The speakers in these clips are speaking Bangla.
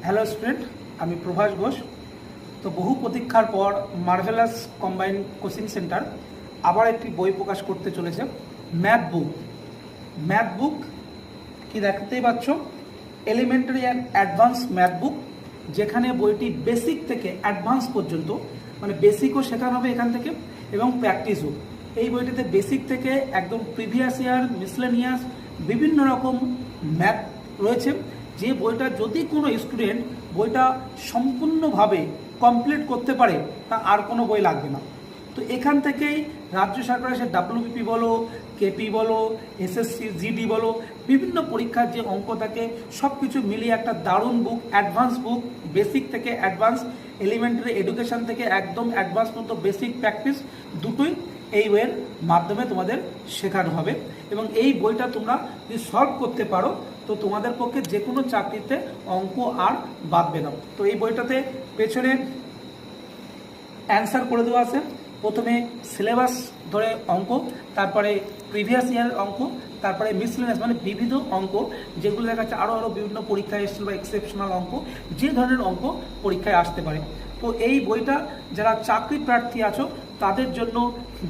হ্যালো স্টুডেন্ট, আমি প্রভাস ঘোষ। তো বহু প্রতীক্ষার পর মার্ভেলাস কম্বাইন্ড কোচিং সেন্টার আবার একটি বই প্রকাশ করতে চলেছে, ম্যাথ বুক কি দেখতেই পাচ্ছ, এলিমেন্টারি অ্যান্ড অ্যাডভান্স ম্যাথ বুক, যেখানে বইটি বেসিক থেকে অ্যাডভান্স পর্যন্ত মানে বেসিকও শেখানো হবে এখান থেকে এবং প্র্যাকটিসও। এই বইটিতে বেসিক থেকে একদম প্রিভিয়াস ইয়ার, মিসলেনিয়াস বিভিন্ন রকম ম্যাথ রয়েছে, যে বইটা যদি কোনো স্টুডেন্ট বইটা সম্পূর্ণভাবে কমপ্লিট করতে পারে তা আর কোনো বই লাগবে না। তো এখান থেকেই রাজ্য সরকারের সে ডাব্লিউবিপি বলো, কেপি বলো, এসএসসি জিডি বলো, বিভিন্ন পরীক্ষার যে অঙ্ক থাকে সব কিছু মিলিয়ে একটা দারুণ বুক, অ্যাডভান্স বুক, বেসিক থেকে অ্যাডভান্স, এলিমেন্টারি এডুকেশন থেকে একদম অ্যাডভান্স মতো বেসিক প্র্যাকটিস দুটোই এই বইয়ের মাধ্যমে তোমাদের শেখানো হবে। এবং এই বইটা তোমরা যদি সলভ করতে পারো তো তোমাদের পক্ষে যে কোনো চাকরিতে অঙ্ক আর বাদবে না। তো এই বইটাতে পেছনে অ্যান্সার করে দেওয়া আছে, প্রথমে সিলেবাস ধরে অঙ্ক, তারপরে প্রিভিয়াস ইয়ারের অঙ্ক, তারপরে মিসলেনিয়াস মানে বিবিধ অঙ্ক, যেগুলো দেখা যাচ্ছে আরও বিভিন্ন পরীক্ষায় এসেছিল বা এক্সেপশনাল অঙ্ক, যে ধরনের অঙ্ক পরীক্ষায় আসতে পারে। তো এই বইটা যারা চাকরি প্রার্থী আছো তাদের জন্য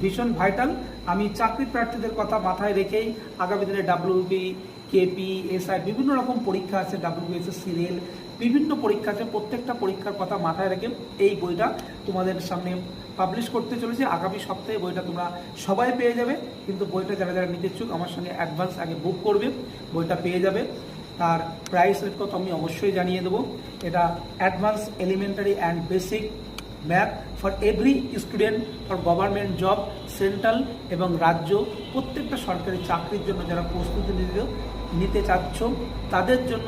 ভীষণ ভাইটাল। আমি চাকরি প্রার্থীদের কথা মাথায় রেখেই আগামী দিনে ডাব্লিউবি, কেপি, এসআই বিভিন্ন রকম পরীক্ষা আছে, ডাব্লিউবিএসএসসি রেল বিভিন্ন পরীক্ষা আছে, প্রত্যেকটা পরীক্ষার কথা মাথায় রেখে এই বইটা তোমাদের সামনে পাবলিশ করতে চলেছে। আগামী সপ্তাহে বইটা তোমরা সবাই পেয়ে যাবে, কিন্তু বইটা যারা যারা নিতে ইচ্ছুক আমার সঙ্গে অ্যাডভান্স আগে বুক করবে, বইটা পেয়ে যাবে। তার প্রাইস রেট কত আমি অবশ্যই জানিয়ে দেবো। এটা advance elementary and basic math for every student for government job, central এবং রাজ্য প্রত্যেকটা সরকারি চাকরির জন্য যারা প্রস্তুতি নিতে চাচ্ছ তাদের জন্য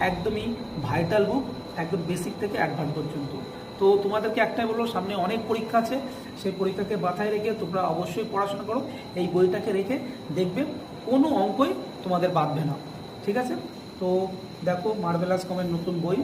একদমই ভাইটাল বুক, একদম বেসিক থেকে অ্যাডভান্স পর্যন্ত। তো তোমাদেরকে একটাই বলবো, সামনে অনেক পরীক্ষা আছে, সেই পরীক্ষাকে মাথায় রেখে তোমরা অবশ্যই পড়াশোনা করো। এই বইটাকে রেখে দেখবে কোনো অঙ্কই তোমাদের বাদবে না, ঠিক আছে? তো দেখো মার্ভেলাস কমের নতুন বই